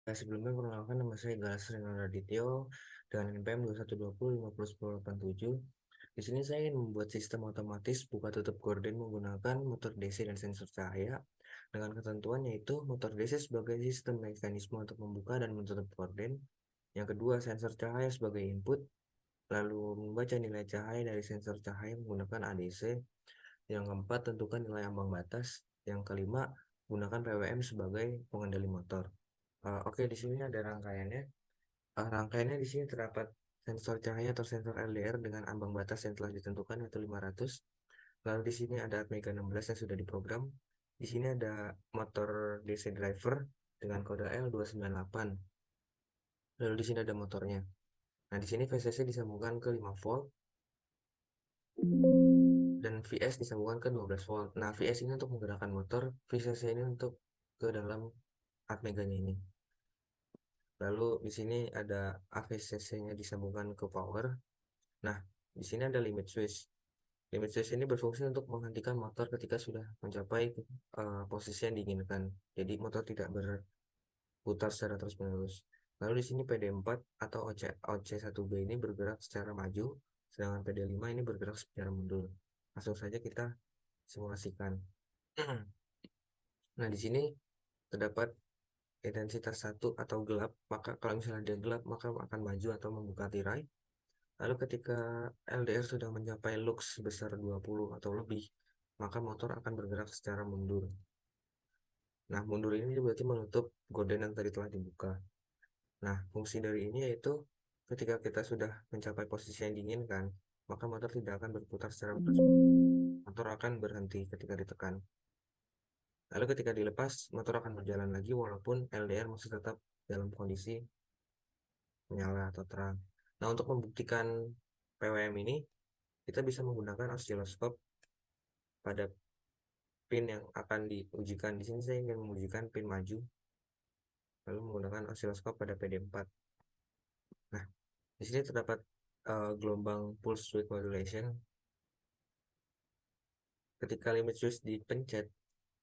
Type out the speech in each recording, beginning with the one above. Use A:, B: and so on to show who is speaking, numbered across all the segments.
A: Sebelumnya perkenalkan, nama saya Galas Renal Radityo dengan NPM 2120501087. Di sini saya ingin membuat sistem otomatis buka tutup gorden menggunakan motor DC dan sensor cahaya dengan ketentuan yaitu motor DC sebagai sistem mekanisme untuk membuka dan menutup gorden. Yang kedua, sensor cahaya sebagai input, lalu membaca nilai cahaya dari sensor cahaya menggunakan ADC. Yang keempat, tentukan nilai ambang batas. Yang kelima, gunakan PWM sebagai pengendali motor. Oke, di sini ada rangkaiannya. Rangkaiannya di sini terdapat sensor cahaya atau sensor LDR dengan ambang batas yang telah ditentukan yaitu 500. Lalu di sini ada Atmega 16 yang sudah diprogram. Di sini ada motor DC driver dengan kode L298. Lalu di sini ada motornya. Nah, di sini VCC disambungkan ke 5 volt dan VS disambungkan ke 12 volt. Nah, VS ini untuk menggerakkan motor, VCC ini untuk ke dalam Atmeganya ini. Lalu di sini ada AVCC-nya disambungkan ke power. Nah, di sini ada limit switch. Limit switch ini berfungsi untuk menghentikan motor ketika sudah mencapai posisi yang diinginkan. Jadi motor tidak berputar secara terus-menerus. Lalu di sini PD4 atau OC1B ini bergerak secara maju, sedangkan PD5 ini bergerak secara mundur. Langsung saja kita simulasikan. Nah, di sini terdapat intensitas 1 atau gelap, maka kalau misalnya dia gelap, maka akan maju atau membuka tirai. Lalu ketika LDR sudah mencapai lux sebesar 20 atau lebih, maka motor akan bergerak secara mundur. Nah, mundur ini berarti menutup gorden yang tadi telah dibuka. Nah, fungsi dari ini yaitu ketika kita sudah mencapai posisi yang diinginkan, maka motor tidak akan berputar secara terus. Motor akan berhenti ketika ditekan. Lalu ketika dilepas, motor akan berjalan lagi walaupun LDR masih tetap dalam kondisi menyala atau terang. Nah, untuk membuktikan PWM ini, kita bisa menggunakan osiloskop pada pin yang akan diujikan. Di sini saya ingin mengujikan pin maju, lalu menggunakan osiloskop pada PD4. Nah, di sini terdapat gelombang pulse width modulation. Ketika limit switch dipencet,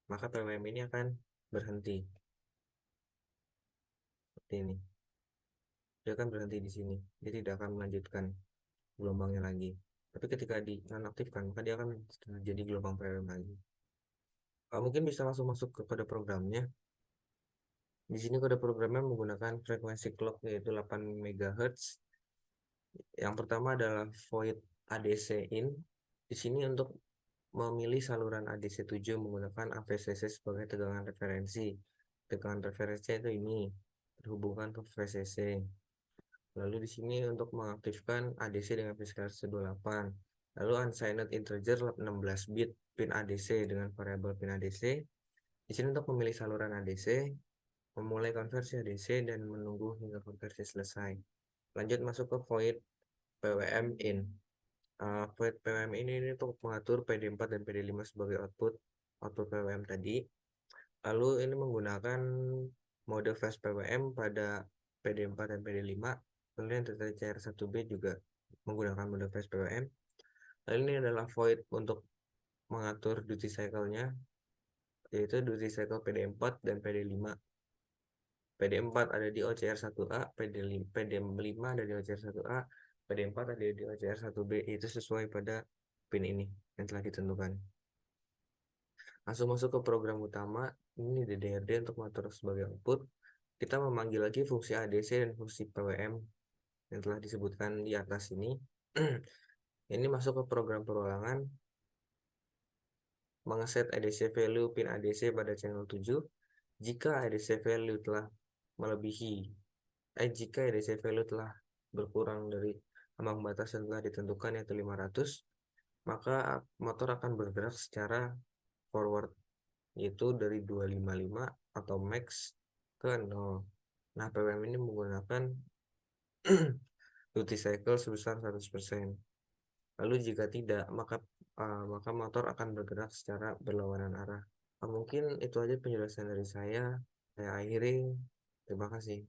A: maka PWM ini akan berhenti. Seperti ini. Dia akan berhenti di sini. Dia tidak akan melanjutkan gelombangnya lagi. Tapi ketika dinonaktifkan, maka dia akan jadi gelombang PWM lagi. Mungkin bisa langsung masuk ke kode programnya. Di sini kode programnya menggunakan frekuensi clock yaitu 8 MHz. Yang pertama adalah void ADC in. Di sini untuk memilih saluran ADC7 menggunakan AVCC sebagai tegangan referensi. Tegangan referensi itu ini berhubungan ke VCC. Lalu di sini untuk mengaktifkan ADC dengan pin scalar 28. Lalu unsigned integer 16 bit pin ADC dengan variabel pin ADC. Di sini untuk memilih saluran ADC, memulai konversi ADC dan menunggu hingga konversi selesai. Lanjut masuk ke void PWM in. Void PWM ini untuk mengatur PD4 dan PD5 sebagai output PWM tadi. Lalu ini menggunakan mode fast PWM pada PD4 dan PD5. Kemudian TTCR1B juga menggunakan mode fast PWM. Lalu ini adalah void untuk mengatur duty cycle-nya, yaitu duty cycle PD4 dan PD5. PD4 ada di OCR1A, PD5 ada di OCR1A, PD4 ada di OCR1B. Itu sesuai pada pin ini yang telah ditentukan. Langsung masuk ke program utama. Ini DDRD untuk motor sebagai output. Kita memanggil lagi fungsi ADC dan fungsi PWM yang telah disebutkan di atas ini. Ini masuk ke program perulangan. Mengeset ADC value pin ADC pada channel 7. Jika ADC value telah melebihi jika ADC value telah berkurang dari ambang batas yang telah ditentukan yaitu 500, maka motor akan bergerak secara forward, yaitu dari 255 atau max ke 0. Nah, PWM ini menggunakan duty cycle sebesar 100%. Lalu jika tidak, maka motor akan bergerak secara berlawanan arah. Mungkin itu aja penjelasan dari saya. Saya akhiri. Terima kasih.